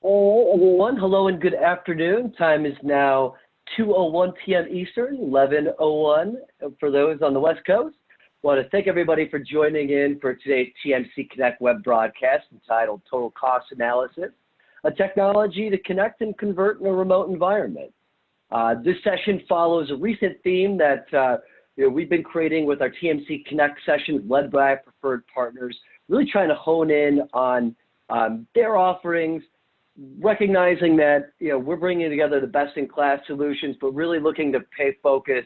All right, everyone. Hello and good afternoon. Time is now 2:01 p.m. Eastern, 11:01 for those on the West Coast. I want to thank everybody for joining in for today's TMC Connect web broadcast entitled Total Cost Analysis, a technology to connect and convert in a remote environment. This session follows a recent theme that we've been creating with our TMC Connect sessions led by our preferred partners, really trying to hone in on their offerings, recognizing that we're bringing together the best-in-class solutions, but really looking to pay focus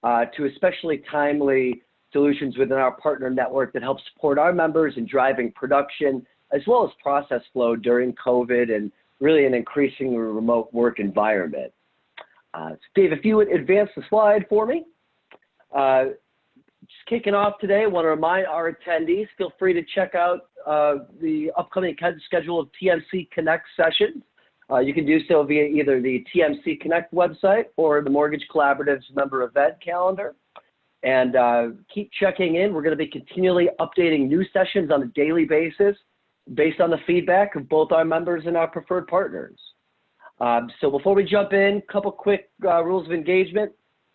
to especially timely solutions within our partner network that help support our members in driving production as well as process flow during COVID and really an increasingly remote work environment. Dave, if you would advance the slide for me. Just kicking off today, I want to remind our attendees, feel free to check out the upcoming schedule of TMC Connect sessions. You can do so via either the TMC Connect website or the Mortgage Collaborative's member event calendar. And keep checking in. We're going to be continually updating new sessions on a daily basis based on the feedback of both our members and our preferred partners. So before we jump in, a couple quick rules of engagement.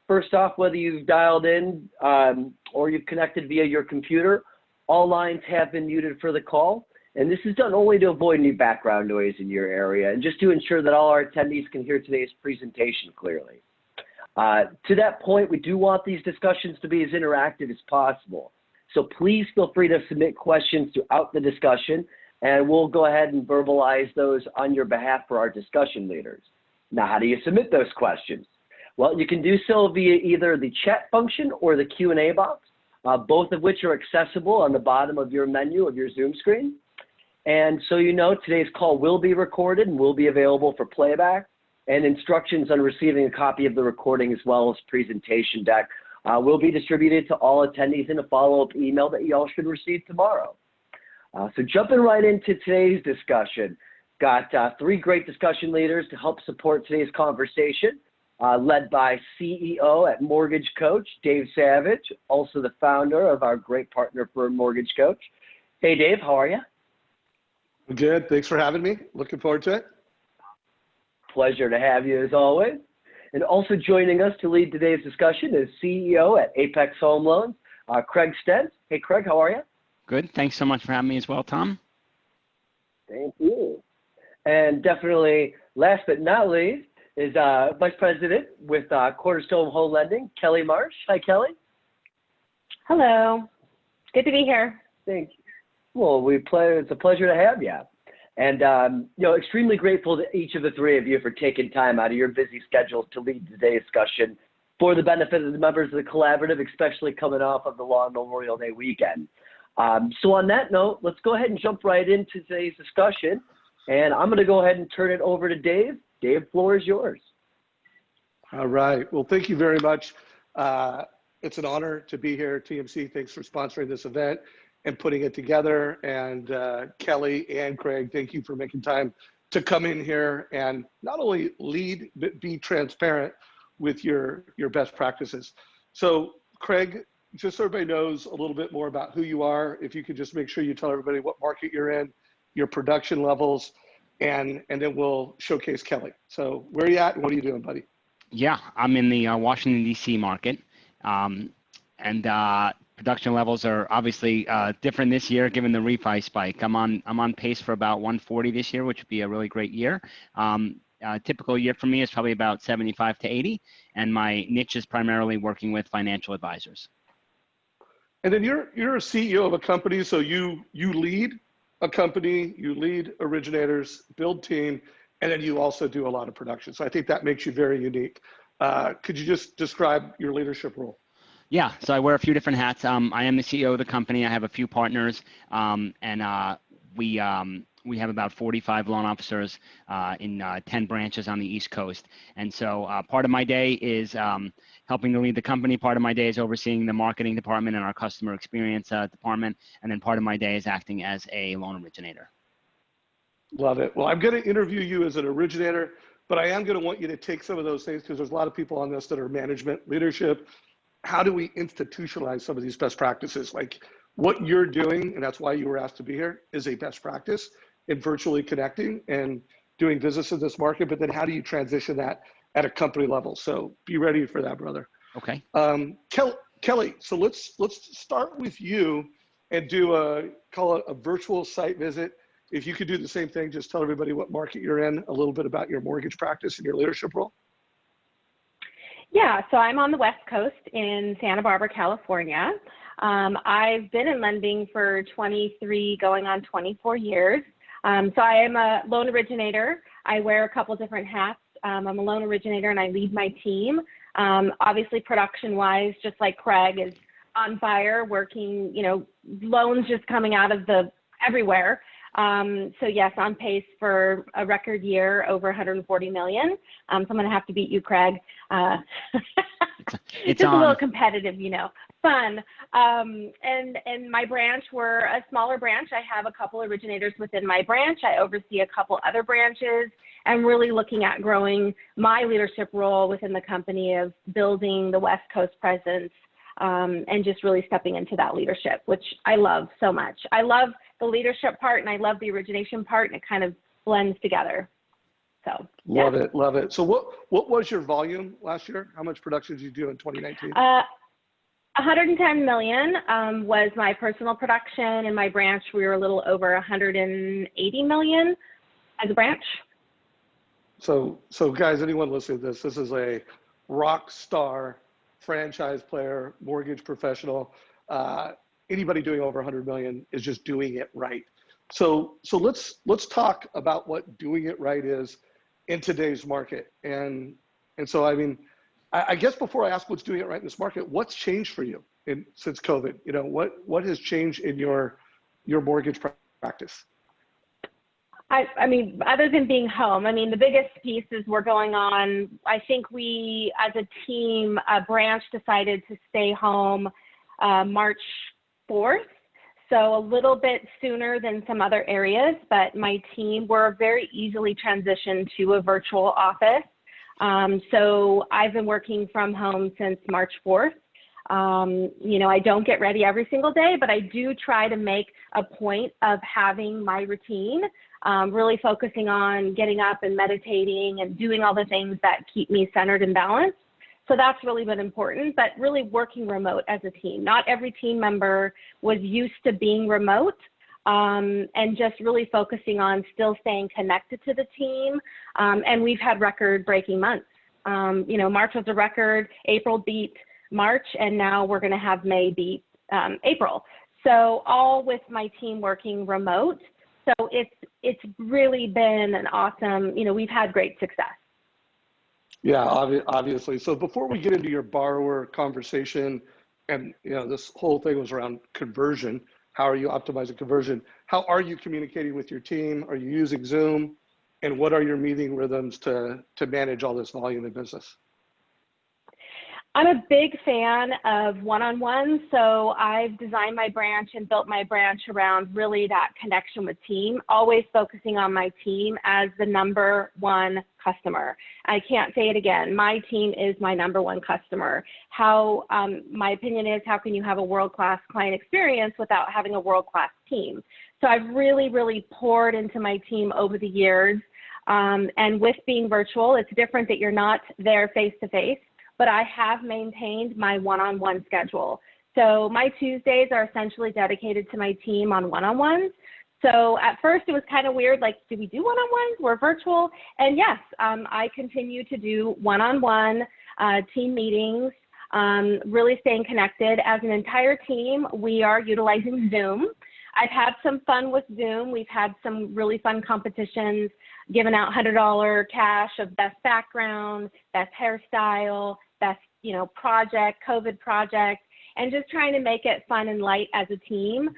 First off, whether you've dialed in or you've connected via your computer, all lines have been muted for the call. And this is done only to avoid any background noise in your area and just to ensure that all our attendees can hear today's presentation clearly. To that point, we do want these discussions to be as interactive as possible. So please feel free to submit questions throughout the discussion, and we'll go ahead and verbalize those on your behalf for our discussion leaders. Now, how do you submit those questions? Well, you can do so via either the chat function or the Q&A box, both of which are accessible on the bottom of your menu of your Zoom screen. And so you know, today's call will be recorded and will be available for playback, and instructions on receiving a copy of the recording as well as presentation deck will be distributed to all attendees in a follow-up email that you all should receive tomorrow. So jumping right into today's discussion, got three great discussion leaders to help support today's conversation. Led by CEO at Mortgage Coach, Dave Savage, also the founder of our great partner for Mortgage Coach. Hey, Dave, how are you? Good. Thanks for having me. Looking forward to it. Pleasure to have you as always. And also joining us to lead today's discussion is CEO at Apex Home Loans, Craig Stentz. Hey, Craig, how are you? Good. Thanks so much for having me as well, Tom. Thank you. And definitely, last but not least, is Vice President with Cornerstone Home Lending, Kelly Marsh. Hi, Kelly. Hello. Good to be here. Thank you. Well, it's a pleasure to have you. And, extremely grateful to each of the three of you for taking time out of your busy schedules to lead today's discussion for the benefit of the members of the collaborative, especially coming off of the long Memorial Day weekend. So on that note, let's go ahead and jump right into today's discussion. And I'm going to go ahead and turn it over to Dave. Dave, floor is yours. All right. Well, thank you very much. It's an honor to be here at TMC. Thanks for sponsoring this event and putting it together. And Kelly and Craig, thank you for making time to come in here and not only lead, but be transparent with your best practices. So Craig, just so everybody knows a little bit more about who you are, if you could just make sure you tell everybody what market you're in, your production levels, and then we'll showcase Kelly. So where are you at and what are you doing, buddy? Yeah, I'm in the Washington, D.C. market. And production levels are obviously different this year given the refi spike. I'm on pace for about 140 this year, which would be a really great year. A typical year for me is probably about 75 to 80, and my niche is primarily working with financial advisors. And then you're a CEO of a company, so you lead a company, you lead originators, build team, and then you also do a lot of production. So I think that makes you very unique. Could you just describe your leadership role? Yeah, so I wear a few different hats. I am the CEO of the company. I have a few partners, and we have about 45 loan officers in 10 branches on the East Coast. And so part of my day is helping to lead the company. Part of my day is overseeing the marketing department and our customer experience department. And then part of my day is acting as a loan originator. Love it. Well, I'm going to interview you as an originator, but I am going to want you to take some of those things because there's a lot of people on this that are management, leadership. How do we institutionalize some of these best practices? Like what you're doing, and that's why you were asked to be here, is a best practice in virtually connecting. And doing business in this market, but then how do you transition that at a company level? So be ready for that, brother. Okay. Kelly, so let's start with you and call it a virtual site visit. If you could do the same thing, just tell everybody what market you're in, a little bit about your mortgage practice and your leadership role. Yeah, so I'm on the West Coast in Santa Barbara, California. I've been in lending for 23, going on 24 years. So I am a loan originator. I wear a couple different hats. I'm a loan originator and I lead my team. Obviously, production-wise, just like Craig is on fire, working, loans just coming out of everywhere. So yes, on pace for a record year, over 140 million. So I'm going to have to beat you, Craig. It's just a little competitive, fun. And my branch, we're a smaller branch. I have a couple originators within my branch. I oversee a couple other branches. I'm really looking at growing my leadership role within the company of building the West Coast presence, and just really stepping into that leadership, which I love so much. I love the leadership part and I love the origination part, and it kind of blends together. So love it, love it. So what was your volume last year? How much production did you do in 2019? 110 million was my personal production. In my branch, we were a little over 180 million as a branch. So guys, anyone listening to this is a rock star franchise player, mortgage professional. Anybody doing over 100 million is just doing it right. So let's talk about what doing it right is in today's market. And so, I mean, I guess before I ask what's doing it right in this market, what's changed for you since COVID? What has changed in your mortgage practice? I mean, other than being home, I mean, the biggest pieces were going on. I think we, as a team, a branch decided to stay home March 4th. So a little bit sooner than some other areas, but my team were very easily transitioned to a virtual office. So I've been working from home since March 4th. I don't get ready every single day, but I do try to make a point of having my routine, really focusing on getting up and meditating and doing all the things that keep me centered and balanced. So that's really been important, but really working remote as a team. Not every team member was used to being remote, and just really focusing on still staying connected to the team. And we've had record-breaking months. March was a record, April beat March, and now we're going to have May beat April. So all with my team working remote. So it's really been an awesome, we've had great success. Yeah, obviously. So before we get into your borrower conversation, and this whole thing was around conversion. How are you optimizing conversion? How are you communicating with your team? Are you using Zoom? And what are your meeting rhythms to manage all this volume in business? I'm a big fan of one-on-one, so I've designed my branch and built my branch around really that connection with team, always focusing on my team as the number one customer. I can't say it again. My team is my number one customer. My opinion is, how can you have a world-class client experience without having a world-class team? So I've really, really poured into my team over the years. And with being virtual, it's different that you're not there face-to-face. But I have maintained my one-on-one schedule. So my Tuesdays are essentially dedicated to my team on one-on-ones. So at first it was kind of weird, like, do we do one-on-ones? We're virtual. And yes, I continue to do one-on-one team meetings, really staying connected. As an entire team, we are utilizing Zoom. I've had some fun with Zoom. We've had some really fun competitions, giving out $100 cash of best background, best hairstyle, best, project, COVID project, and just trying to make it fun and light as a team,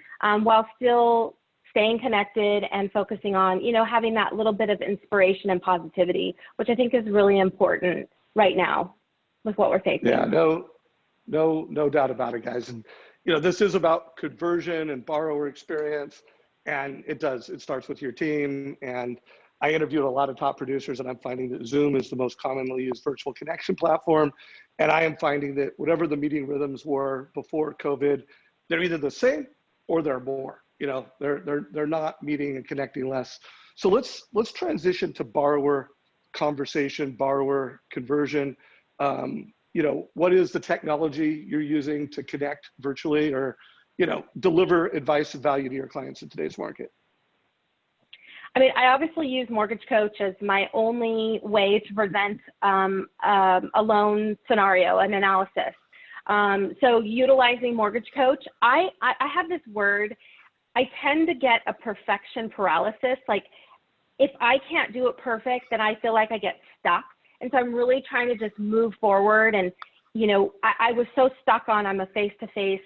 while still staying connected and focusing on, having that little bit of inspiration and positivity, which I think is really important right now with what we're facing. Yeah, no doubt about it, guys. And, this is about conversion and borrower experience, and it starts with your team. And I interviewed a lot of top producers, and I'm finding that Zoom is the most commonly used virtual connection platform. And I am finding that whatever the meeting rhythms were before COVID, they're either the same or they're more. they're not meeting and connecting less. So let's transition to borrower conversation, borrower conversion. What is the technology you're using to connect virtually or, deliver advice and value to your clients in today's market? I mean, I obviously use Mortgage Coach as my only way to present a loan scenario, an analysis. So utilizing Mortgage Coach, I have this word, I tend to get a perfection paralysis. Like if I can't do it perfect, then I feel like I get stuck. And so I'm really trying to just move forward. And, I was so stuck on, I'm a face-to-face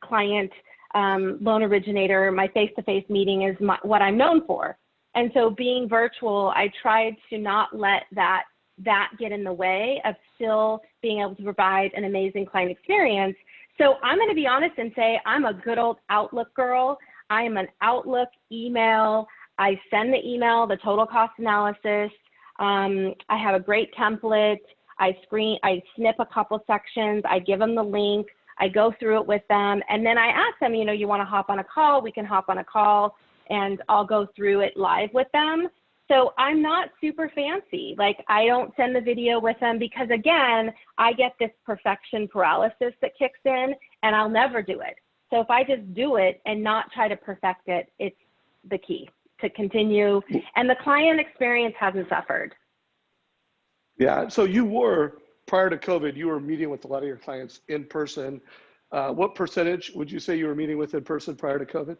client loan originator. My face-to-face meeting is what I'm known for. And so being virtual, I tried to not let that get in the way of still being able to provide an amazing client experience. So I'm going to be honest and say I'm a good old Outlook girl. I am an Outlook email. I send the email, the total cost analysis. I have a great template. I snip a couple sections. I give them the link. I go through it with them. And then I ask them, you want to hop on a call? We can hop on a call and I'll go through it live with them. So I'm not super fancy. Like I don't send the video with them because again, I get this perfection paralysis that kicks in and I'll never do it. So if I just do it and not try to perfect it, it's the key to continue. And the client experience hasn't suffered. Yeah, so prior to COVID, you were meeting with a lot of your clients in person. What percentage would you say you were meeting with in person prior to COVID?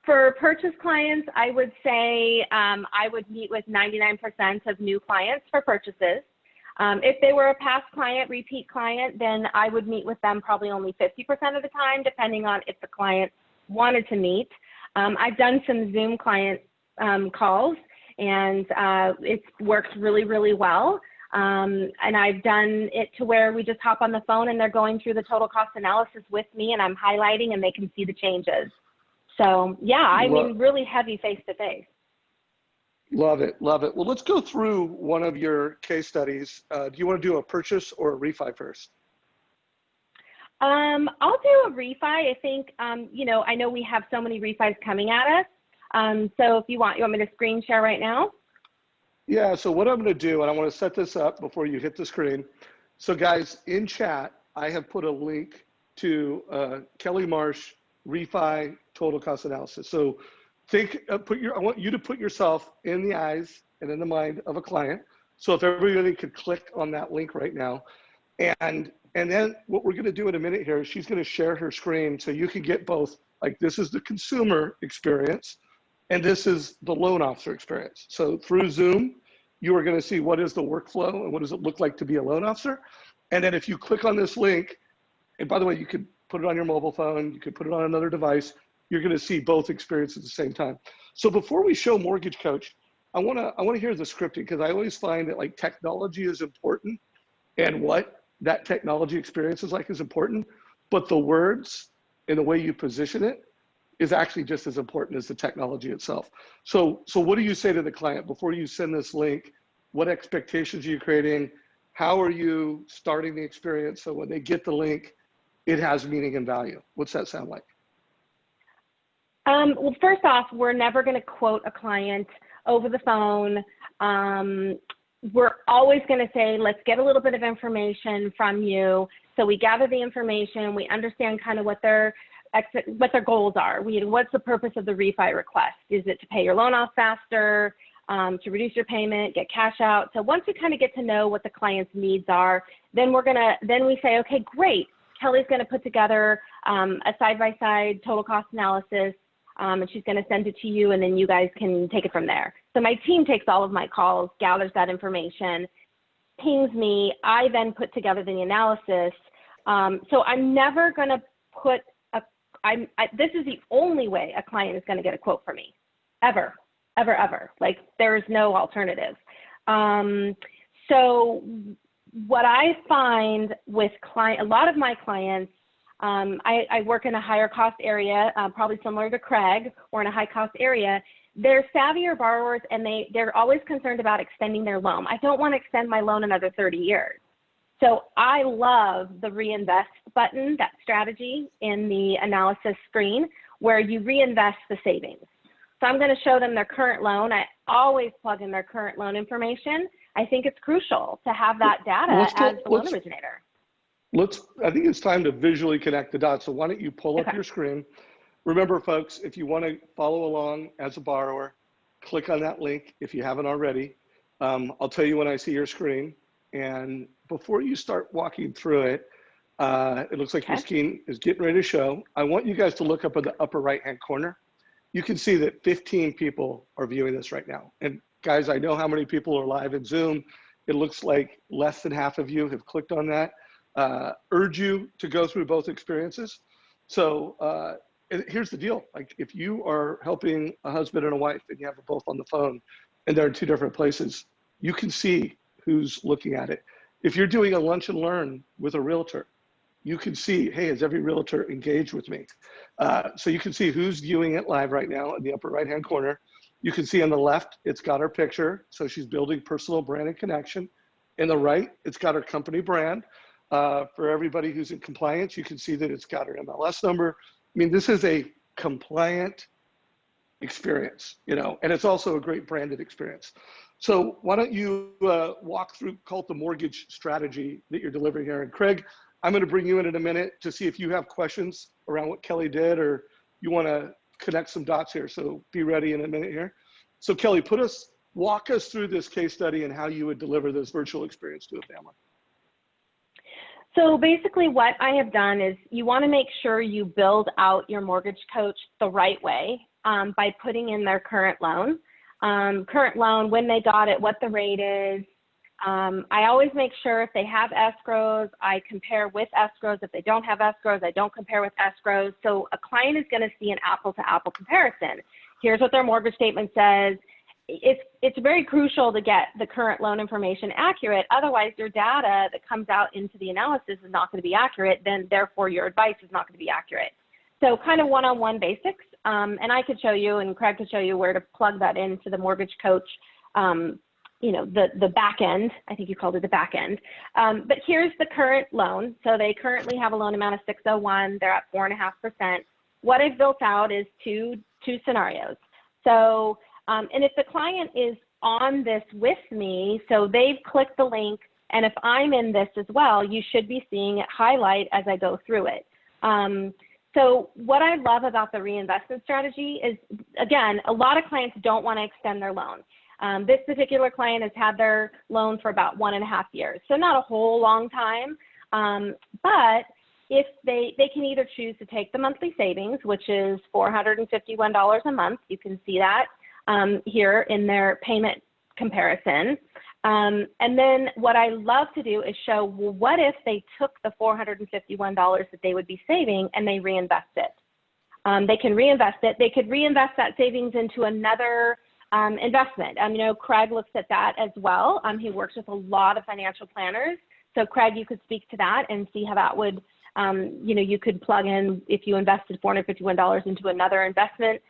For purchase clients, I would say I would meet with 99% of new clients for purchases. If they were a past client, repeat client, then I would meet with them probably only 50% of the time, depending on if the client wanted to meet. I've done some Zoom client calls, and it's worked really, really well. And I've done it to where we just hop on the phone and they're going through the total cost analysis with me and I'm highlighting and they can see the changes. So yeah, I mean, really heavy face-to-face. Love it, love it. Well, let's go through one of your case studies. Do you want to do a purchase or a refi first? I'll do a refi. I think, I know we have so many refis coming at us. So if you want me to screen share right now? Yeah, so what I'm going to do, and I want to set this up before you hit the screen. So guys, in chat, I have put a link to Kelly Marsh refi total cost analysis. So I want you to put yourself in the eyes and in the mind of a client. So if everybody could click on that link right now. And then what we're going to do in a minute here is she's going to share her screen so you can get both, like this is the consumer experience and this is the loan officer experience. So through Zoom, you are going to see what is the workflow and what does it look like to be a loan officer. And then if you click on this link, and by the way, you could put it on your mobile phone, you could put it on another device, you're going to see both experiences at the same time. So before we show Mortgage Coach, I want to hear the scripting because I always find that like technology is important and what that technology experience is like is important, but the words and the way you position it is actually just as important as the technology itself. So what do you say to the client before you send this link? What expectations are you creating? How are you starting the experience so when they get the link, it has meaning and value? What's that sound like? Well, first off, we're never going to quote a client over the phone. We're always going to say, let's get a little bit of information from you. So we gather the information, we understand kind of what their goals are. What's the purpose of the refi request? Is it to pay your loan off faster, to reduce your payment, get cash out? So once we kind of get to know what the client's needs are, then we say, okay, great. Kelly's going to put together a side-by-side total cost analysis, and she's going to send it to you, and then you guys can take it from there. So my team takes all of my calls, gathers that information, pings me. I then put together the analysis. So I'm never going to put this is the only way a client is going to get a quote from me, ever, ever, ever. Like there is no alternative. So what I find with a lot of my clients, I work in a higher cost area, probably similar to Craig, or in a high cost area. They're savvier borrowers and they're always concerned about extending their loan. I don't want to extend my loan another 30 years. So I love the reinvest button, that strategy in the analysis screen, where you reinvest the savings. So I'm going to show them their current loan. I always plug in their current loan information. I think it's crucial to have that data as the loan originator. I think it's time to visually connect the dots. So why don't you pull up your screen? Remember, folks, if you want to follow along as a borrower, click on that link if you haven't already. I'll tell you when I see your screen. And before you start walking through it, it looks like your screen is getting ready to show. I want you guys to look up in the upper right-hand corner. You can see that 15 people are viewing this right now. And guys, I know how many people are live in Zoom. It looks like less than half of you have clicked on that. Urge you to go through both experiences. So here's the deal. Like if you are helping a husband and a wife and you have them both on the phone and they're in two different places, you can see who's looking at it. If you're doing a lunch and learn with a realtor, you can see, hey, is every realtor engaged with me? So you can see who's viewing it live right now in the upper right-hand corner. You can see on the left, it's got her picture. So she's building personal brand and connection. In the right, it's got her company brand. For everybody who's in compliance, you can see that it's got her MLS number. I mean, this is a compliant experience, you know, and it's also a great branded experience. So why don't you walk through, call it the mortgage strategy that you're delivering here. And Craig, I'm going to bring you in a minute to see if you have questions around what Kelly did or you want to connect some dots here. So be ready in a minute here. So Kelly, walk us through this case study and how you would deliver this virtual experience to a family. So basically what I have done is you want to make sure you build out your mortgage coach the right way by putting in their current loan. When they got it, what the rate is. I always make sure if they have escrows, I compare with escrows. If they don't have escrows, I don't compare with escrows. So a client is going to see an apple-to-apple comparison. Here's what their mortgage statement says. It's very crucial to get the current loan information accurate. Otherwise, your data that comes out into the analysis is not going to be accurate. Then, therefore, your advice is not going to be accurate. So kind of one-on-one basics. And I could show you, and Craig could show you where to plug that into the mortgage coach, you know, the back end. I think you called it the back end. But here's the current loan. So they currently have a loan amount of 601. They're at 4.5%. What I've built out is two scenarios. So, and if the client is on this with me, so they've clicked the link, and if I'm in this as well, you should be seeing it highlight as I go through it. So what I love about the reinvestment strategy is, again, a lot of clients don't want to extend their loan. This particular client has had their loan for about 1.5 years, so not a whole long time. But if they can either choose to take the monthly savings, which is $451 a month, you can see that here in their payment comparison. And then what I love to do is show, well, what if they took the $451 that they would be saving and they reinvest it? They can reinvest it. They could reinvest that savings into another investment. You know, Craig looks at that as well. He works with a lot of financial planners. So Craig, you could speak to that and see how that would, you know, you could plug in if you invested $451 into another investment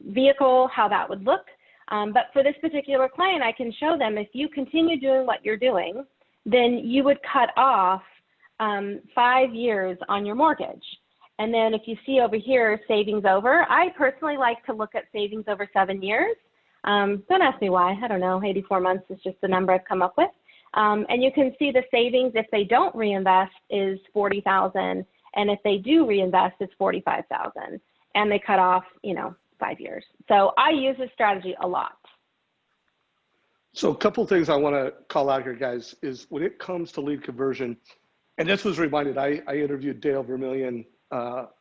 vehicle, how that would look. But for this particular client, I can show them if you continue doing what you're doing, then you would cut off 5 years on your mortgage. And then if you see over here, savings over, I personally like to look at savings over 7 years. Don't ask me why, I don't know, 84 months is just the number I've come up with. And you can see the savings, if they don't reinvest, is $40,000. And if they do reinvest, it's $45,000. And they cut off, you know, 5 years. So I use this strategy a lot. So a couple of things I want to call out here, guys, is when it comes to lead conversion, and this was reminded, I interviewed Dale Vermillion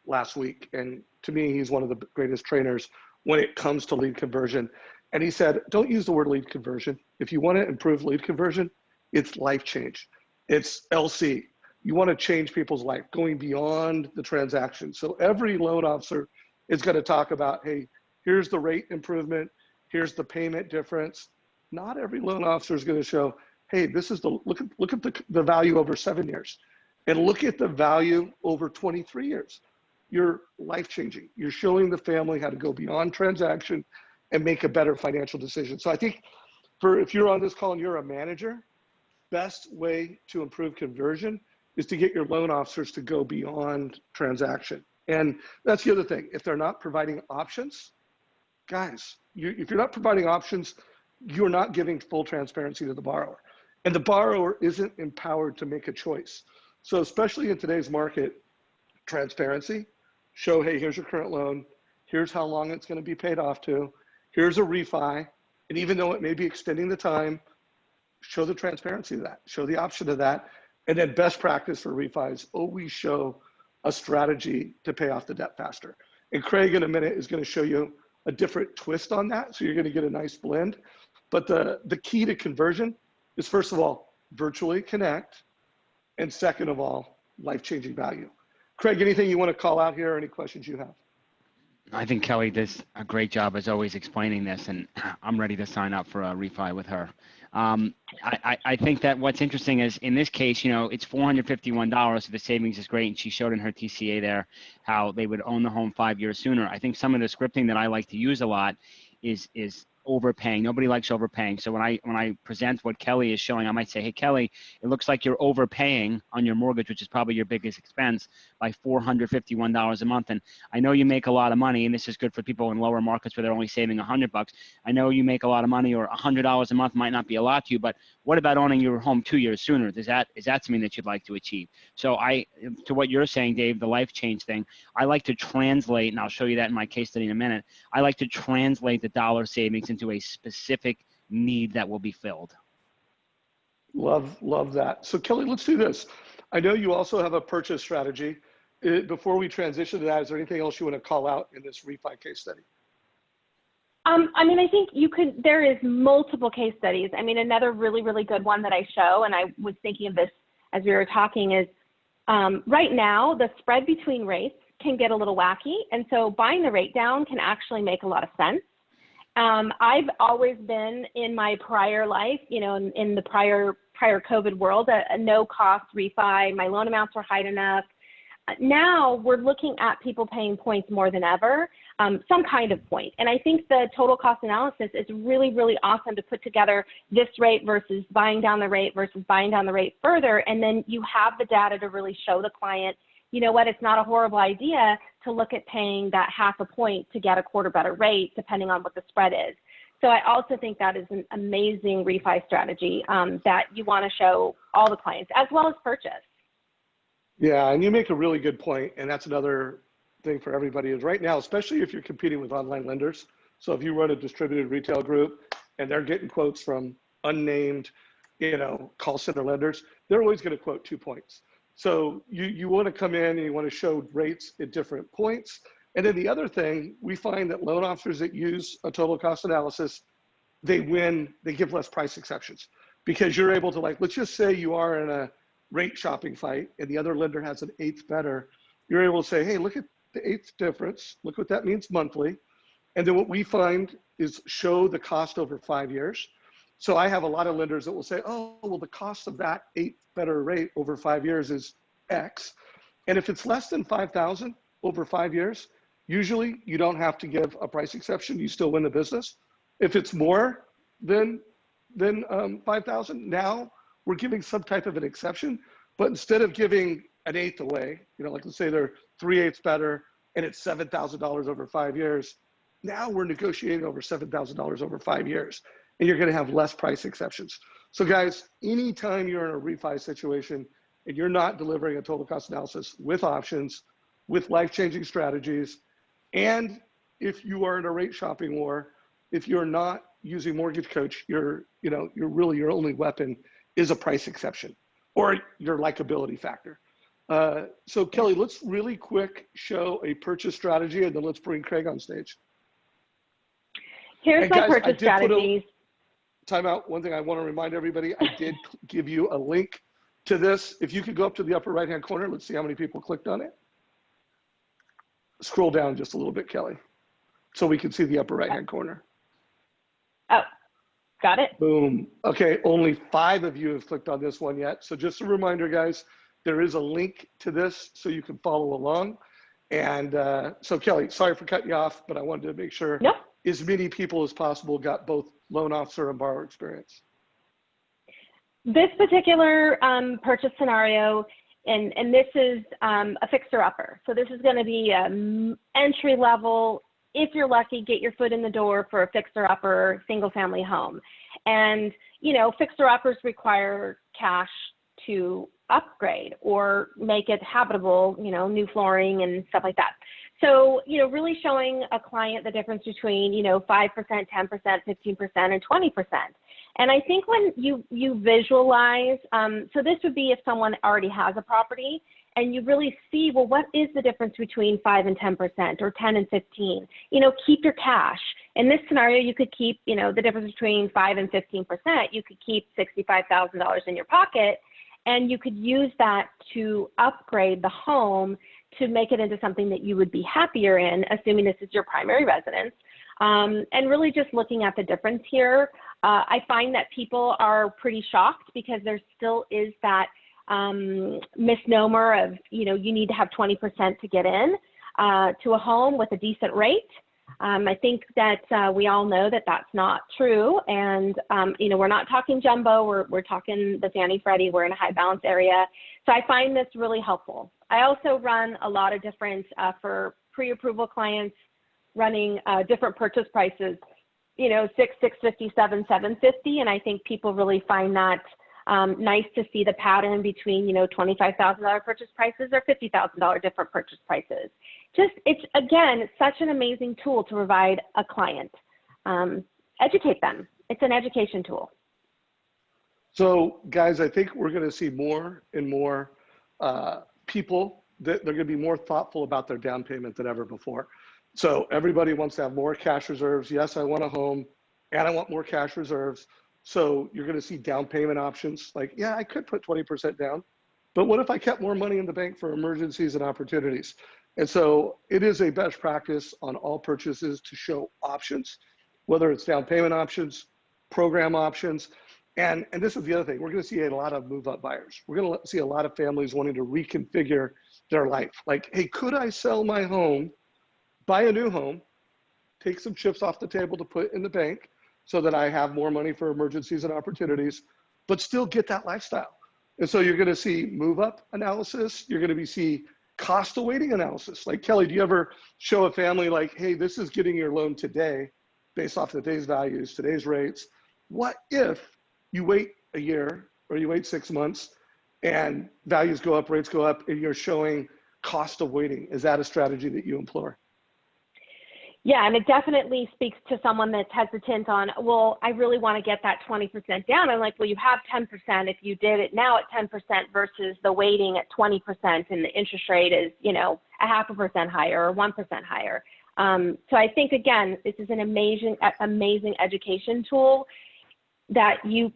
last week, and to me, he's one of the greatest trainers when it comes to lead conversion. And he said, don't use the word lead conversion. If you want to improve lead conversion, it's life change. It's LC. You want to change people's life, going beyond the transaction. So every loan officer is going to talk about, hey, here's the rate improvement, here's the payment difference. Not every loan officer is going to show, hey, this is the, look at the value over 7 years, and look at the value over 23 years. You're life changing. You're showing the family how to go beyond transaction and make a better financial decision. So I think if you're on this call and you're a manager, best way to improve conversion is to get your loan officers to go beyond transaction. And that's the other thing. If they're not providing options, guys, if you're not providing options, you're not giving full transparency to the borrower. And the borrower isn't empowered to make a choice. So especially in today's market, transparency, show, hey, here's your current loan. Here's how long it's going to be paid off to. Here's a refi. And even though it may be extending the time, show the transparency of that, show the option of that. And then best practice for refis, always show a strategy to pay off the debt faster. And Craig in a minute is going to show you a different twist on that. So you're going to get a nice blend. But the key to conversion is, first of all, virtually connect. And second of all, life-changing value. Craig, anything you want to call out here or any questions you have? I think Kelly does a great job as always explaining this, and I'm ready to sign up for a refi with her. I think that what's interesting is in this case, it's $451, so the savings is great, and she showed in her TCA there how they would own the home 5 years sooner. I think some of the scripting that I like to use a lot is overpaying. Nobody likes overpaying. So when I present what Kelly is showing, I might say, hey, Kelly, it looks like you're overpaying on your mortgage, which is probably your biggest expense, by $451 a month. And I know you make a lot of money, and this is good for people in lower markets where they're only saving $100. I know you make a lot of money, or $100 a month might not be a lot to you, but what about owning your home 2 years sooner? Is that something that you'd like to achieve? So to what you're saying, Dave, the life change thing, I like to translate, and I'll show you that in my case study in a minute. I like to translate the dollar savings into a specific need that will be filled. Love that. So Kelly, let's do this. I know you also have a purchase strategy. Before we transition to that, is there anything else you want to call out in this refi case study? I think there is multiple case studies. Another really, really good one that I show, and I was thinking of this as we were talking, is right now the spread between rates can get a little wacky. And so buying the rate down can actually make a lot of sense. I've always been in my prior life, in the prior COVID world, a no cost refi. My loan amounts were high enough. Now we're looking at people paying points more than ever, some kind of point. And I think the total cost analysis is really, really awesome to put together this rate versus buying down the rate versus buying down the rate further. And then you have the data to really show the client, you know what, it's not a horrible idea to look at paying that half a point to get a quarter better rate, depending on what the spread is. So I also think that is an amazing refi strategy that you want to show all the clients, as well as purchase. Yeah, and you make a really good point, and that's another thing for everybody is right now, especially if you're competing with online lenders. So if you run a distributed retail group and they're getting quotes from unnamed, call center lenders, they're always going to quote 2 points. So you want to come in and you want to show rates at different points. And then the other thing, we find that loan officers that use a total cost analysis, they give less price exceptions because you're able to, let's just say you are in a rate shopping fight and the other lender has an eighth better. You're able to say, hey, look at the eighth difference. Look what that means monthly. And then what we find is show the cost over 5 years. So I have a lot of lenders that will say, oh, well, the cost of that eighth better rate over 5 years is X. And if it's less than 5,000 over 5 years, usually you don't have to give a price exception. You still win the business. If it's more than 5,000, now we're giving some type of an exception. But instead of giving an eighth away, let's say they're 3/8 better and it's $7,000 over 5 years, now we're negotiating over $7,000 over 5 years. And you're going to have less price exceptions. So guys, anytime you're in a refi situation and you're not delivering a total cost analysis with options, with life-changing strategies, and if you are in a rate shopping war, if you're not using Mortgage Coach, your only weapon is a price exception or your likability factor. So Kelly, let's really quick show a purchase strategy and then let's bring Craig on stage. Here's my purchase strategies. Time out. One thing I want to remind everybody, I did give you a link to this. If you could go up to the upper right-hand corner, let's see how many people clicked on it. Scroll down just a little bit, Kelly, so we can see the upper right-hand corner. Oh, got it. Boom. Okay, only 5 of you have clicked on this one yet. So just a reminder, guys, there is a link to this so you can follow along. And so Kelly, sorry for cutting you off, but I wanted to make sure as many people as possible got both loan officer and borrower experience. This particular purchase scenario And this is a fixer-upper. So this is going to be entry level. If you're lucky, get your foot in the door for a fixer-upper single-family home. And you know, fixer-uppers require cash to upgrade or make it habitable. You know, new flooring and stuff like that. So, you know, really showing a client the difference between, you know, 5%, 10%, 15%, and 20%. And I think when you visualize, so this would be if someone already has a property and you really see, well, what is the difference between 5 and 10% or 10 and 15? You know, keep your cash. In this scenario, you could keep, you know, the difference between 5 and 15%. You could keep $65,000 in your pocket, and you could use that to upgrade the home to make it into something that you would be happier in, assuming this is your primary residence. And really just looking at the difference here, I find that people are pretty shocked because there still is that misnomer of, you know, you need to have 20% to get in to a home with a decent rate. I think that we all know that that's not true. And, you know, we're not talking jumbo, we're talking the Fannie Freddie, we're in a high balance area. So I find this really helpful. I also run a lot of different, for pre-approval clients, running different purchase prices, you know, 6, 650, 7, 750. And I think people really find that nice to see the pattern between, you know, $25,000 purchase prices or $50,000 different purchase prices. Just, it's, again, such an amazing tool to provide a client. Educate them. It's an education tool. So guys, I think we're going to see more and more people that they're going to be more thoughtful about their down payment than ever before. So everybody wants to have more cash reserves. Yes, I want a home and I want more cash reserves. So you're going to see down payment options like, yeah, I could put 20% down, but what if I kept more money in the bank for emergencies and opportunities? And so it is a best practice on all purchases to show options, whether it's down payment options, program options. And this is the other thing, we're going to see a lot of move up buyers. We're going to see a lot of families wanting to reconfigure their life. Like, hey, could I sell my home, buy a new home, take some chips off the table to put in the bank so that I have more money for emergencies and opportunities, but still get that lifestyle. And so you're going to see move up analysis. You're going to see cost of waiting analysis. Like, Kelly, do you ever show a family like, hey, this is getting your loan today based off today's values, today's rates. What if you wait a year or you wait 6 months and values go up, rates go up, and you're showing cost of waiting? Is that a strategy that you employ? Yeah, and it definitely speaks to someone that's hesitant on, well, I really want to get that 20% down. I'm like, well, you have 10% if you did it now at 10% versus the waiting at 20% and the interest rate is, you know, 0.5% higher or 1% higher. So I think, again, this is an amazing education tool that you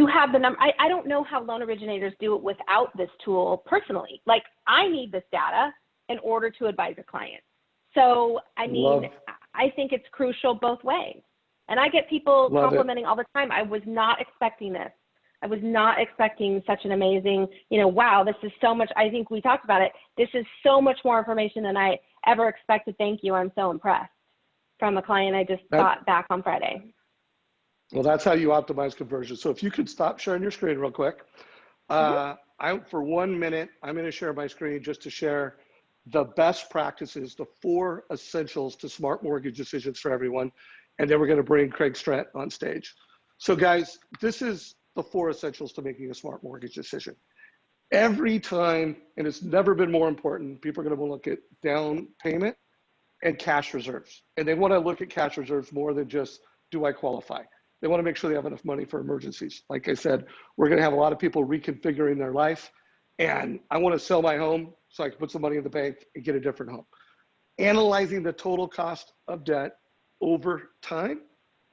have the number. I don't know how loan originators do it without this tool personally. Like, I need this data in order to advise a client. So, I mean, I think it's crucial both ways. And I get people complimenting all the time. I was not expecting this. I was not expecting such an amazing, you know, wow, this is so much. I think we talked about it. This is so much more information than I ever expected. Thank you. I'm so impressed, from a client I just got back on Friday. Well, that's how you optimize conversion. So if you could stop sharing your screen real quick. For 1 minute, I'm going to share my screen just to share the best practices, the 4 essentials to smart mortgage decisions for everyone. And then we're going to bring Craig Strett on stage. So guys, this is the 4 essentials to making a smart mortgage decision. Every time, and it's never been more important, people are going to want to look at down payment and cash reserves. And they want to look at cash reserves more than just, do I qualify? They want to make sure they have enough money for emergencies. Like I said, we're going to have a lot of people reconfiguring their life. And I want to sell my home so I can put some money in the bank and get a different home. Analyzing the total cost of debt over time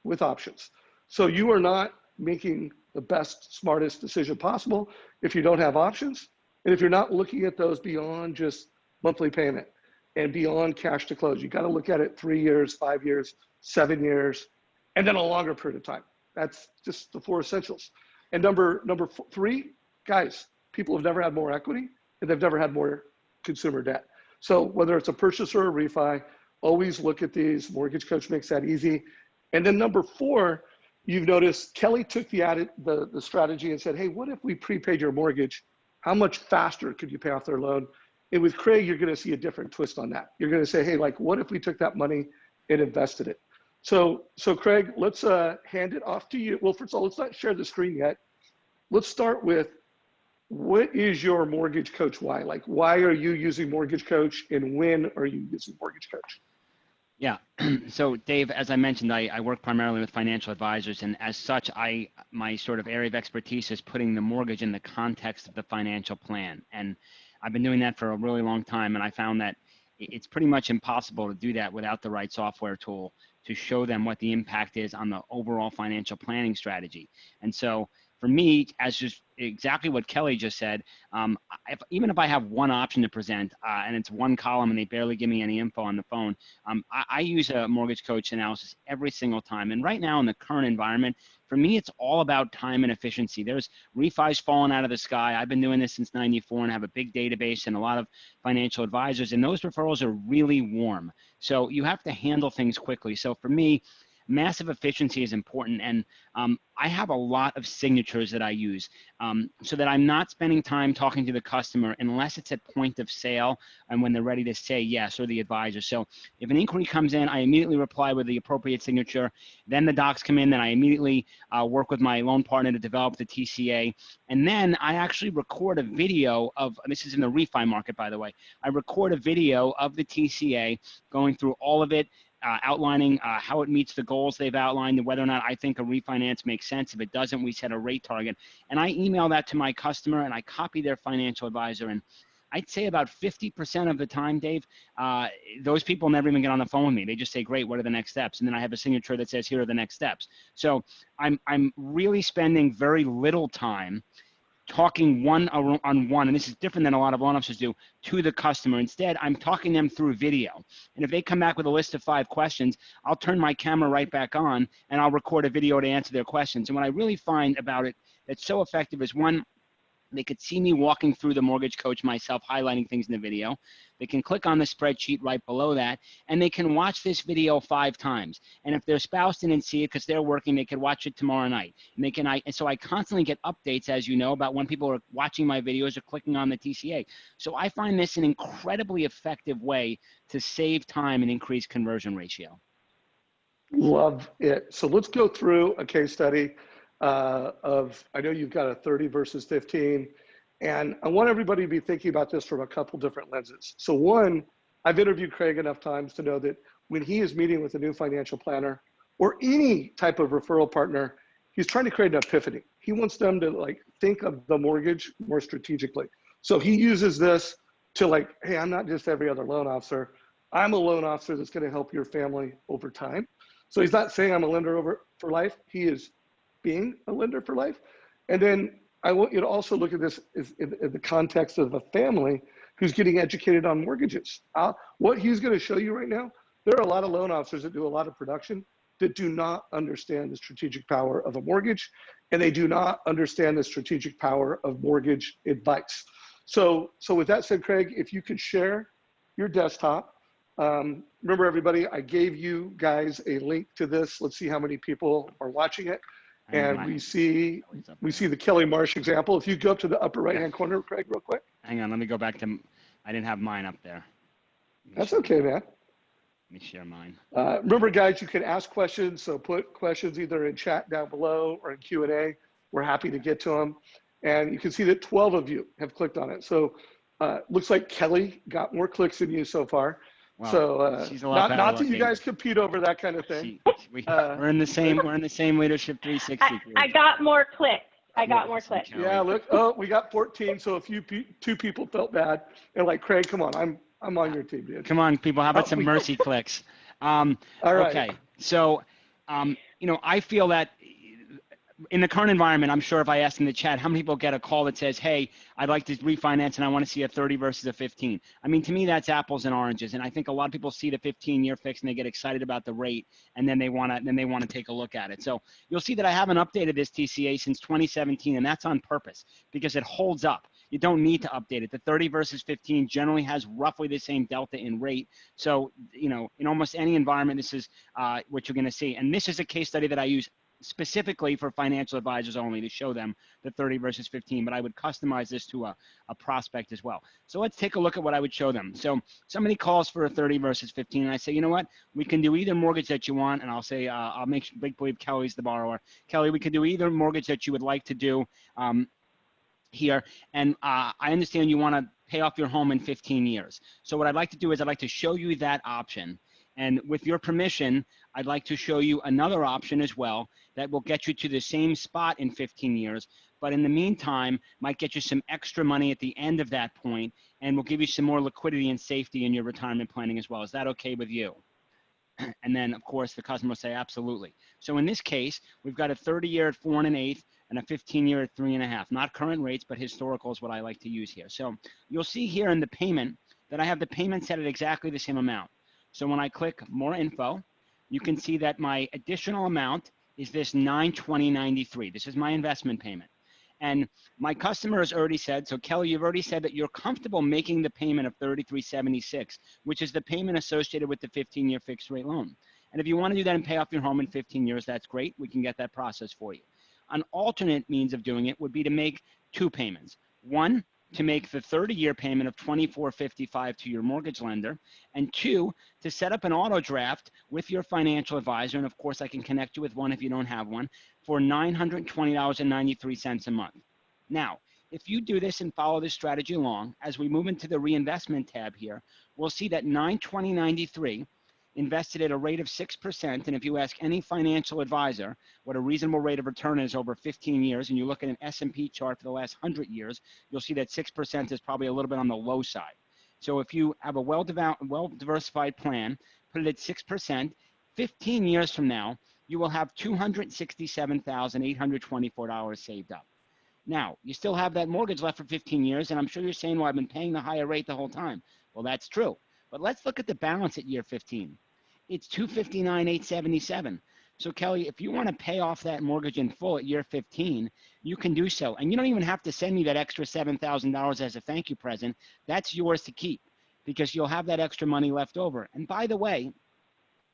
with options. So you are not making the best, smartest decision possible if you don't have options. And if you're not looking at those beyond just monthly payment and beyond cash to close. You got to look at it 3 years, 5 years, 7 years, and then a longer period of time. That's just the 4 essentials. And number 3, guys, people have never had more equity and they've never had more consumer debt. So whether it's a purchase or a refi, always look at these. Mortgage Coach makes that easy. And then number 4, you've noticed Kelly took the strategy and said, hey, what if we prepaid your mortgage how much faster could you pay off their loan? And with Craig, you're going to see a different twist on that. You're going to say, hey, like, what if we took that money and invested it? So Craig, let's hand it off to you. Well, first of all, let's not share the screen yet. Let's start with, what is your Mortgage Coach why? Like, why are you using Mortgage Coach, and when are you using Mortgage Coach? Yeah. So Dave, as I mentioned, I work primarily with financial advisors, and as such, my sort of area of expertise is putting the mortgage in the context of the financial plan. And I've been doing that for a really long time, and I found that it's pretty much impossible to do that without the right software tool to show them what the impact is on the overall financial planning strategy. And so for me, as just exactly what Kelly just said, even if I have one option to present and it's one column and they barely give me any info on the phone, I use a Mortgage Coach analysis every single time. And right now in the current environment, for me, it's all about time and efficiency. There's refis falling out of the sky. I've been doing this since '94 and have a big database and a lot of financial advisors, and those referrals are really warm. So you have to handle things quickly. So for me, massive efficiency is important, and I have a lot of signatures that I use so that I'm not spending time talking to the customer unless it's at point of sale and when they're ready to say yes, or the advisor. So if an inquiry comes in, I immediately reply with the appropriate signature. Then the docs come in, then I immediately work with my loan partner to develop the TCA, and then I actually record a video of, this is in the refi market, by the way, I record a video of the TCA going through all of it, outlining how it meets the goals they've outlined and whether or not I think a refinance makes sense. If it doesn't, we set a rate target. And I email that to my customer and I copy their financial advisor. And I'd say about 50% of the time, Dave, those people never even get on the phone with me. They just say, great, what are the next steps? And then I have a signature that says, here are the next steps. So I'm really spending very little time talking one-on-one, and this is different than a lot of loan officers do, to the customer. Instead, I'm talking them through video. And if they come back with a list of 5 questions, I'll turn my camera right back on and I'll record a video to answer their questions. And what I really find about it that's so effective is, one, they could see me walking through the Mortgage Coach myself, highlighting things in the video. They can click on the spreadsheet right below that, and they can watch this video 5 times. And if their spouse didn't see it because they're working, they could watch it tomorrow night. And they can, and so I constantly get updates, as you know, about when people are watching my videos or clicking on the TCA. So I find this an incredibly effective way to save time and increase conversion ratio. Love it. So let's go through a case study of, I know you've got a 30 versus 15, and I want everybody to be thinking about this from a couple different lenses. So one, I've interviewed Craig enough times to know that when he is meeting with a new financial planner or any type of referral partner, he's trying to create an epiphany. He wants them to like think of the mortgage more strategically. So he uses this to like, hey, I'm not just every other loan officer. I'm a loan officer that's going to help your family over time. So he's not saying I'm a lender for life. He is being a lender for life. And then I want you to also look at this in the context of a family who's getting educated on mortgages. What he's going to show you right now, there are a lot of loan officers that do a lot of production that do not understand the strategic power of a mortgage, and they do not understand the strategic power of mortgage advice. So with that said, Craig, if you could share your desktop. Remember everybody, I gave you guys a link to this. Let's see how many people are watching it. And we see the Kelly Marsh example. If you go up to the upper right-hand corner, Craig, real quick. Hang on, let me go back to, I didn't have mine up there. That's okay, man. Let me share mine. Remember, guys, you can ask questions. So put questions either in chat down below or in Q&A. We're happy to get to them. And you can see that 12 of you have clicked on it. So looks like Kelly got more clicks than you so far. Wow. So she's a lot not that you guys compete over that kind of thing. We're in the same Leadership 360 group. I got more clicks. I got more clicks. Yeah, look. Oh, we got 14. So a few 2 people felt bad, and like, Craig, come on, I'm on your team, dude. Come on, people. How about some mercy clicks? All right. Okay. So, I feel that in the current environment, I'm sure if I ask in the chat, how many people get a call that says, hey, I'd like to refinance and I want to see a 30 versus a 15. I mean, to me, that's apples and oranges. And I think a lot of people see the 15-year fix and they get excited about the rate, and then they want to take a look at it. So you'll see that I haven't updated this TCA since 2017, and that's on purpose because it holds up. You don't need to update it. The 30 versus 15 generally has roughly the same delta in rate. So, in almost any environment, this is what you're going to see. And this is a case study that I use specifically for financial advisors only to show them the 30 versus 15, but I would customize this to a prospect as well. So let's take a look at what I would show them. So somebody calls for a 30 versus 15, and I say, you know what, we can do either mortgage that you want, and I'll say, I'll make believe Kelly's the borrower. Kelly, we can do either mortgage that you would like to do here, and I understand you want to pay off your home in 15 years. So what I'd like to do is I'd like to show you that option. And with your permission, I'd like to show you another option as well that will get you to the same spot in 15 years. But in the meantime, might get you some extra money at the end of that point and will give you some more liquidity and safety in your retirement planning as well. Is that okay with you? And then, of course, the customer will say, absolutely. So in this case, we've got a 30-year at 4 1/8 and a 15-year at 3 1/2. Not current rates, but historical is what I like to use here. So you'll see here in the payment that I have the payment set at exactly the same amount. So when I click more info, you can see that my additional amount is this $920.93. This is my investment payment. And my customer has already said, so Kelly, you've already said that you're comfortable making the payment of $33.76, which is the payment associated with the 15-year fixed rate loan. And if you want to do that and pay off your home in 15 years, that's great. We can get that process for you. An alternate means of doing it would be to make two payments. One, to make the 30-year payment of $24.55 to your mortgage lender, and two, to set up an auto draft with your financial advisor, and of course I can connect you with one if you don't have one, for $920.93 a month. Now, if you do this and follow this strategy along, as we move into the reinvestment tab here, we'll see that $920.93 invested at a rate of 6%, and if you ask any financial advisor what a reasonable rate of return is over 15 years, and you look at an S&P chart for the last 100 years, you'll see that 6% is probably a little bit on the low side. So if you have a well-diversified plan, put it at 6%, 15 years from now, you will have $267,824 saved up. Now, you still have that mortgage left for 15 years, and I'm sure you're saying, well, I've been paying the higher rate the whole time. Well, that's true. But let's look at the balance at year 15. It's $259,877. So Kelly, if you want to pay off that mortgage in full at year 15, you can do so. And you don't even have to send me that extra $7,000 as a thank you present. That's yours to keep because you'll have that extra money left over. And by the way,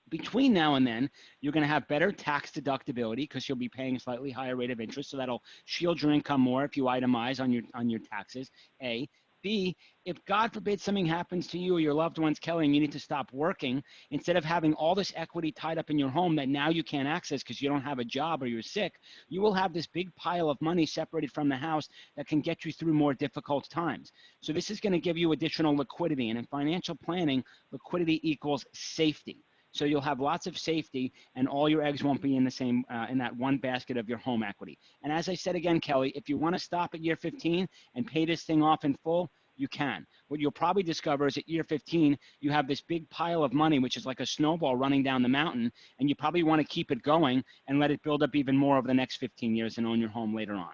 between now and then, you're going to have better tax deductibility because you'll be paying a slightly higher rate of interest. So that'll shield your income more if you itemize on your taxes, A. B, if God forbid something happens to you or your loved ones, Kelly, and you need to stop working, instead of having all this equity tied up in your home that now you can't access because you don't have a job or you're sick, you will have this big pile of money separated from the house that can get you through more difficult times. So this is going to give you additional liquidity. And in financial planning, liquidity equals safety. So you'll have lots of safety and all your eggs won't be in the same, in that one basket of your home equity. And as I said again, Kelly, if you want to stop at year 15 and pay this thing off in full, you can. What you'll probably discover is at year 15, you have this big pile of money, which is like a snowball running down the mountain, and you probably want to keep it going and let it build up even more over the next 15 years and own your home later on.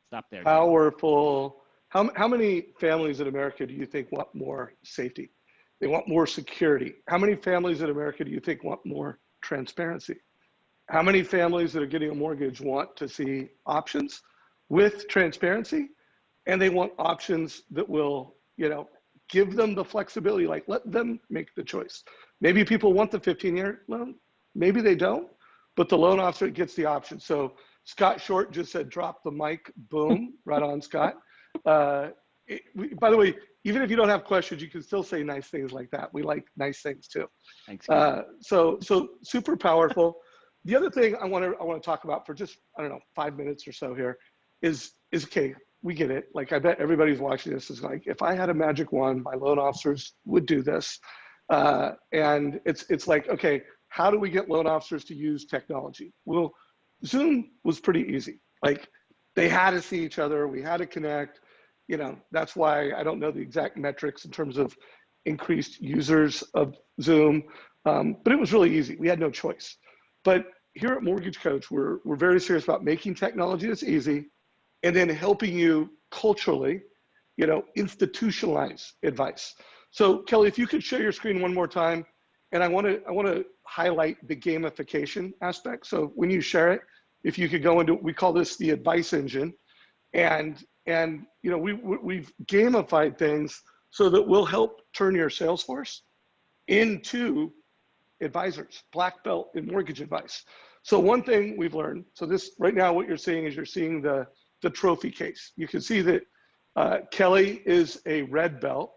Stop there. Powerful. How many families in America do you think want more safety? They want more security. How many families in America do you think want more transparency? How many families that are getting a mortgage want to see options with transparency? And they want options that will, give them the flexibility, like let them make the choice. Maybe people want the 15-year loan, maybe they don't, but the loan officer gets the option. So Scott Short just said, drop the mic, boom, right on, Scott. By the way, even if you don't have questions, you can still say nice things like that. We like nice things too. Thanks. So super powerful. The other thing I want to talk about for just, 5 minutes or so here is okay, we get it. Like I bet everybody's watching this is like, if I had a magic wand, my loan officers would do this. And it's like, okay, how do we get loan officers to use technology? Well, Zoom was pretty easy. Like they had to see each other. We had to connect. That's why I don't know the exact metrics in terms of increased users of Zoom, but it was really easy. We had no choice. But here at Mortgage Coach, we're very serious about making technology that's easy and then helping you culturally, institutionalize advice. So Kelly, if you could share your screen one more time, and I want to highlight the gamification aspect. So when you share it, if you could go into, we call this the advice engine, and we've gamified things so that we'll help turn your sales force into advisors, black belt in mortgage advice. So one thing we've learned, so this right now what you're seeing is you're seeing the trophy case. You can see that Kelly is a red belt.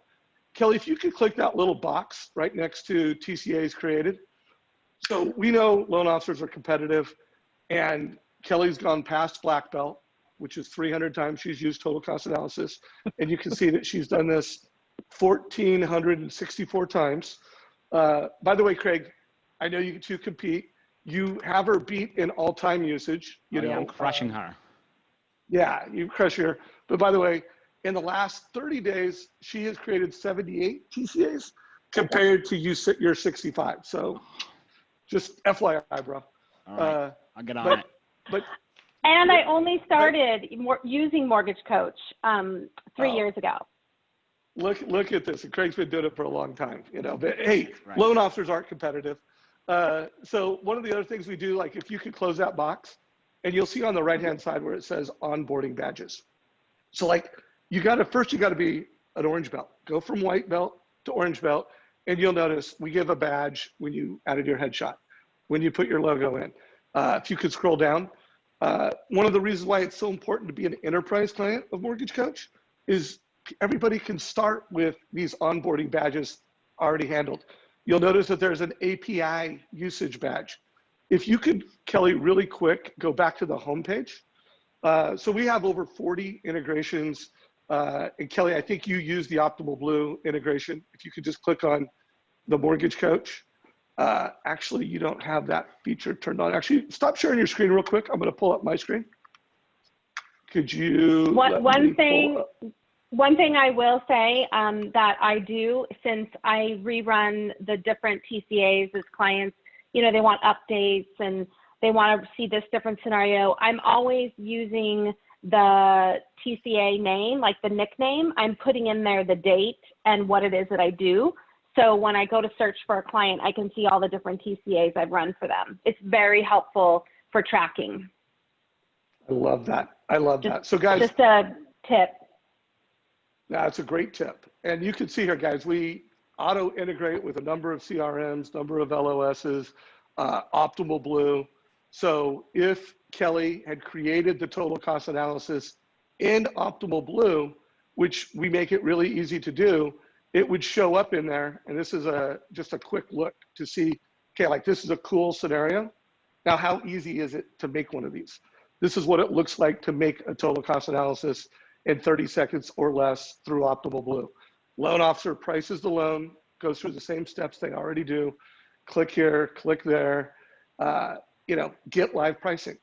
Kelly, if you could click that little box right next to TCAs created. So we know loan officers are competitive, and Kelly's gone past black belt, which is 300 times she's used total cost analysis. And you can see that she's done this 1,464 times. By the way, Craig, I know you two compete. You have her beat in all-time usage. You know, I'm crushing her. Yeah, you crush her. But by the way, in the last 30 days, she has created 78 TCAs compared to your 65. So just FYI, bro. All right, I'll get on it. And I only started using Mortgage Coach 3 years ago. Look at this. And Craig's been doing it for a long time, you know. But hey, loan officers aren't competitive. So one of the other things we do, like if you could close that box, and you'll see on the right-hand side where it says onboarding badges. So like you got to be an orange belt. Go from white belt to orange belt, and you'll notice we give a badge when you added your headshot, when you put your logo in. If you could scroll down, one of the reasons why it's so important to be an enterprise client of Mortgage Coach is everybody can start with these onboarding badges already handled. You'll notice that there's an API usage badge. If you could, Kelly, really quick, go back to the homepage. So we have over 40 integrations. And Kelly, I think you use the Optimal Blue integration. If you could just click on the Mortgage Coach. Actually, you don't have that feature turned on. Actually, stop sharing your screen real quick. I'm going to pull up my screen. Could you? One thing I will say that I do, since I rerun the different TCAs as clients, you know, they want updates and they want to see this different scenario. I'm always using the TCA name, like the nickname. I'm putting in there the date and what it is that I do. So when I go to search for a client, I can see all the different TCAs I've run for them. It's very helpful for tracking. I love that. I love that. So guys, just a tip. That's a great tip. And you can see here, guys, we auto integrate with a number of CRMs, number of LOSs, Optimal Blue. So if Kelly had created the total cost analysis in Optimal Blue, which we make it really easy to do, it would show up in there. And this is just a quick look to see, okay, like this is a cool scenario. Now, how easy is it to make one of these? This is what it looks like to make a total cost analysis in 30 seconds or less through Optimal Blue. Loan officer prices the loan, goes through the same steps they already do. Click here, click there, you know, get live pricing.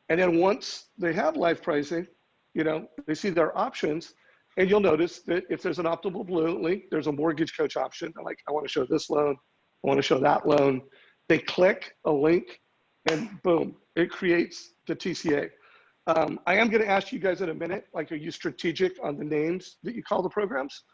And then once they have live pricing, you know, they see their options, and you'll notice that if there's an Optimal Blue link, there's a Mortgage Coach option. They're like, I want to show this loan, I want to show that loan. They click a link, and boom, it creates the TCA. I am going to ask you guys in a minute, like, are you strategic on the names that you call the programs?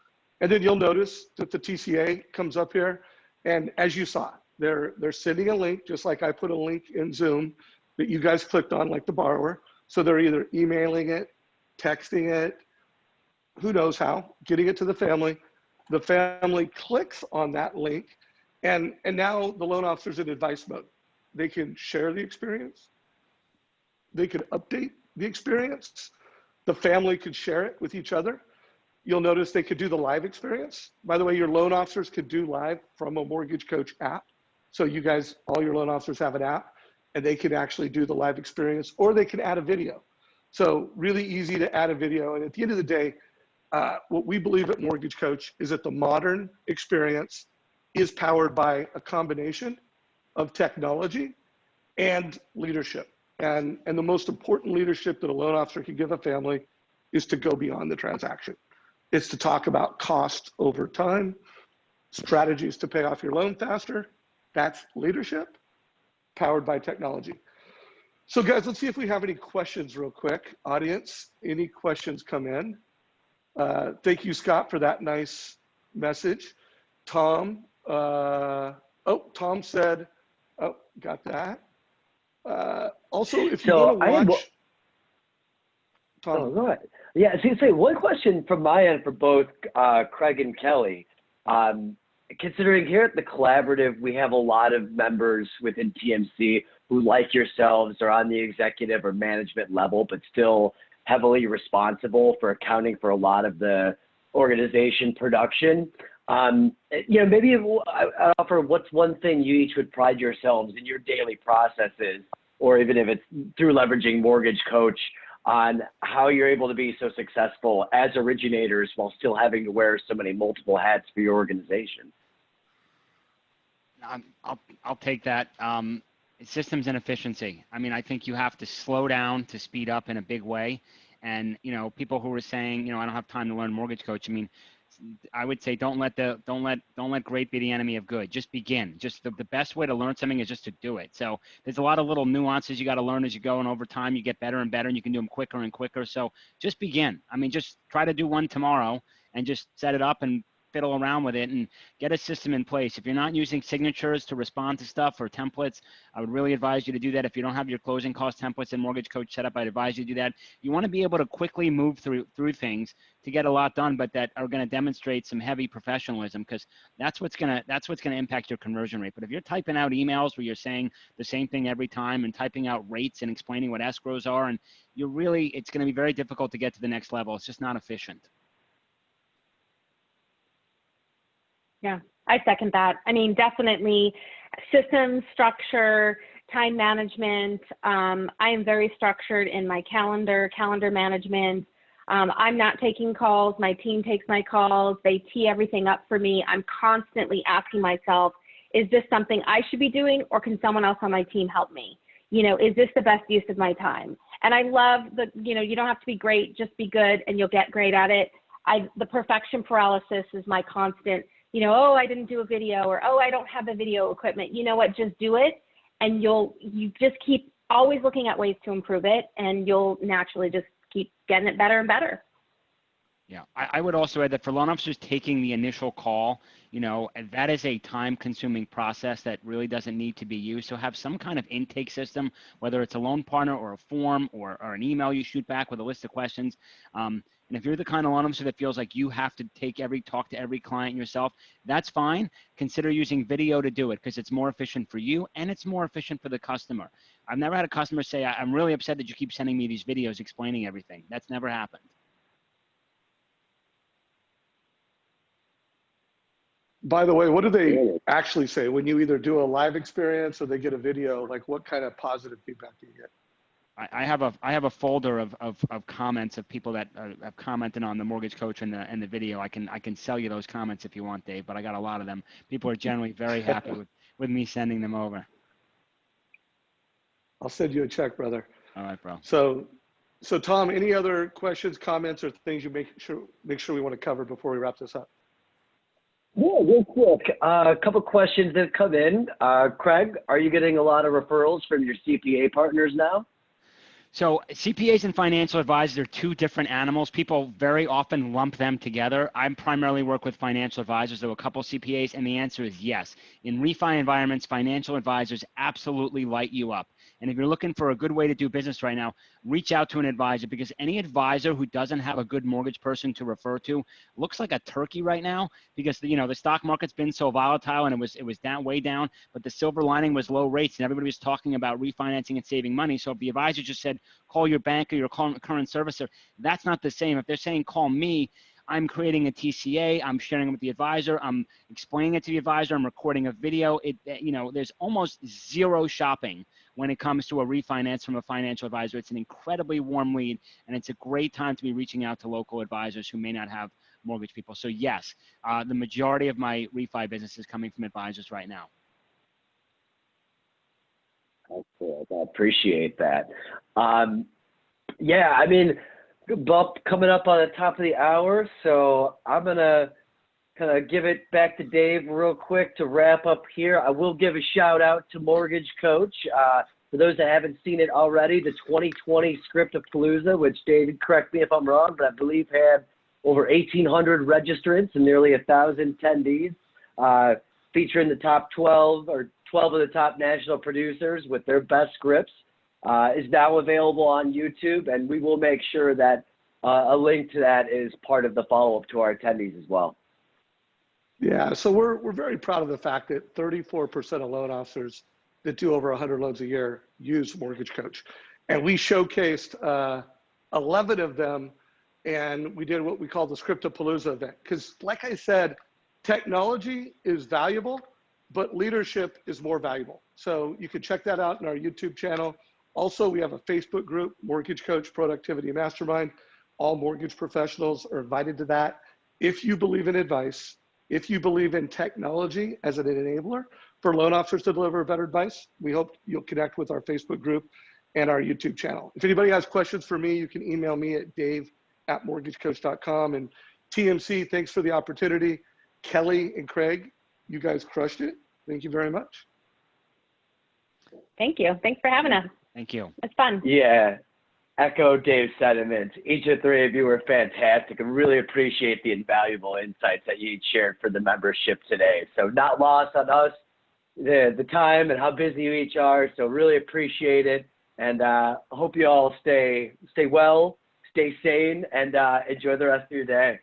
And then you'll notice that the TCA comes up here. And as you saw, they're sending a link, just like I put a link in Zoom that you guys clicked on, like the borrower. So they're either emailing it, texting it, who knows how, getting it to the family. The family clicks on that link. And now the loan officer's in advice mode. They can share the experience. They could update the experience. The family could share it with each other. You'll notice they could do the live experience. By the way, your loan officers could do live from a Mortgage Coach app. So you guys, all your loan officers have an app, and they can actually do the live experience, or they can add a video. So really easy to add a video. And at the end of the day, what we believe at Mortgage Coach is that the modern experience is powered by a combination of technology and leadership. And the most important leadership that a loan officer can give a family is to go beyond the transaction. It's to talk about cost over time, strategies to pay off your loan faster. That's leadership powered by technology. So guys, let's see if we have any questions real quick. Audience, any questions come in? Thank you, Scott, for that nice message. Tom, Tom said, oh, got that. Also, if you want to watch, Tom. Oh, go ahead. Yeah, so you say one question from my end for both Craig and Kelly. considering here at the collaborative, we have a lot of members within TMC who, like yourselves, are on the executive or management level, but still heavily responsible for accounting for a lot of the organization production. Maybe I'd offer, what's one thing you each would pride yourselves in your daily processes, or even if it's through leveraging Mortgage Coach, on how you're able to be so successful as originators while still having to wear so many multiple hats for your organization? I'll take that. Systems and efficiency. I mean, I think you have to slow down to speed up in a big way. And, people who are saying, I don't have time to learn Mortgage Coach. I mean, I would say don't let great be the enemy of good. Just begin. Just the best way to learn something is just to do it. So there's a lot of little nuances you got to learn as you go, and over time you get better and better, and you can do them quicker and quicker. So just begin. I mean, just try to do one tomorrow and just set it up and fiddle around with it and get a system in place. If you're not using signatures to respond to stuff or templates, I would really advise you to do that. If you don't have your closing cost templates and Mortgage Coach set up, I'd advise you to do that. You want to be able to quickly move through things to get a lot done, but that are going to demonstrate some heavy professionalism, because that's what's going to impact your conversion rate. But if you're typing out emails where you're saying the same thing every time and typing out rates and explaining what escrows are, and it's going to be very difficult to get to the next level. It's just not efficient. Yeah, I second that. I mean, definitely systems, structure, time management. I am very structured in my calendar management. I'm not taking calls. My team takes my calls. They tee everything up for me. I'm constantly asking myself, is this something I should be doing, or can someone else on my team help me? Is this the best use of my time? And I love you don't have to be great, just be good and you'll get great at it. The perfection paralysis is my constant. Oh, I didn't do a video, or, oh, I don't have the video equipment. You know what, just do it. And you just keep always looking at ways to improve it, and you'll naturally just keep getting it better and better. Yeah, I would also add that for loan officers taking the initial call, that is a time-consuming process that really doesn't need to be used. So have some kind of intake system, whether it's a loan partner or a form or an email you shoot back with a list of questions. And if you're the kind of loan officer that feels like you have to talk to every client yourself, that's fine. Consider using video to do it, because it's more efficient for you and it's more efficient for the customer. I've never had a customer say, I'm really upset that you keep sending me these videos explaining everything. That's never happened. By the way, what do they actually say when you either do a live experience or they get a video? Like, what kind of positive feedback do you get? I have a folder of comments of people that have commented on the Mortgage Coach and the video. I can sell you those comments if you want, Dave, but I got a lot of them. People are generally very happy with me sending them over. I'll send you a check, brother. All right, bro. So Tom, any other questions, comments, or things you make sure we want to cover before we wrap this up? Yeah, real quick. A couple questions that have come in. Craig, are you getting a lot of referrals from your CPA partners now? So CPAs and financial advisors are two different animals. People very often lump them together. I primarily work with financial advisors, though a couple CPAs, and the answer is yes. In refi environments, financial advisors absolutely light you up. And if you're looking for a good way to do business right now, reach out to an advisor, because any advisor who doesn't have a good mortgage person to refer to looks like a turkey right now, because the stock market's been so volatile and it was down, way down, but the silver lining was low rates and everybody was talking about refinancing and saving money. So if the advisor just said, call your bank or your current servicer, that's not the same. If they're saying, call me, I'm creating a TCA, I'm sharing it with the advisor, I'm explaining it to the advisor, I'm recording a video. There's almost zero shopping when it comes to a refinance from a financial advisor. It's an incredibly warm lead, and it's a great time to be reaching out to local advisors who may not have mortgage people. So yes, the majority of my refi business is coming from advisors right now. Cool. I appreciate that. Yeah, I mean, bump coming up on the top of the hour, so I'm gonna kind of give it back to Dave real quick to wrap up here. I will give a shout out to Mortgage Coach. For those that haven't seen it already, the 2020 Scriptapalooza, which David, correct me if I'm wrong, but I believe had over 1,800 registrants and nearly 1,000 attendees, featuring the top 12 or 12 of the top national producers with their best scripts, is now available on YouTube, and we will make sure that a link to that is part of the follow-up to our attendees as well. Yeah, so we're very proud of the fact that 34% of loan officers that do over 100 loans a year use Mortgage Coach. And we showcased 11 of them, and we did what we call the Scriptapalooza event. Because like I said, technology is valuable, but leadership is more valuable. So you can check that out in our YouTube channel. Also, we have a Facebook group, Mortgage Coach Productivity Mastermind. All mortgage professionals are invited to that. If you believe in advice, if you believe in technology as an enabler for loan officers to deliver better advice, we hope you'll connect with our Facebook group and our YouTube channel. If anybody has questions for me, you can email me at dave@mortgagecoach.com. And TMC, thanks for the opportunity. Kelly and Craig, you guys crushed it. Thank you very much. Thank you. Thanks for having us. Thank you. It's fun. Yeah, echo Dave's sentiments. Each of the three of you were fantastic and really appreciate the invaluable insights that you shared for the membership today. So not lost on us, the time and how busy you each are. So really appreciate it. And I hope you all stay well, stay sane, and enjoy the rest of your day.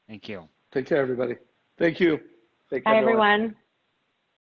Thank you. Take care, everybody. Thank you. Take care, Bye, everyone.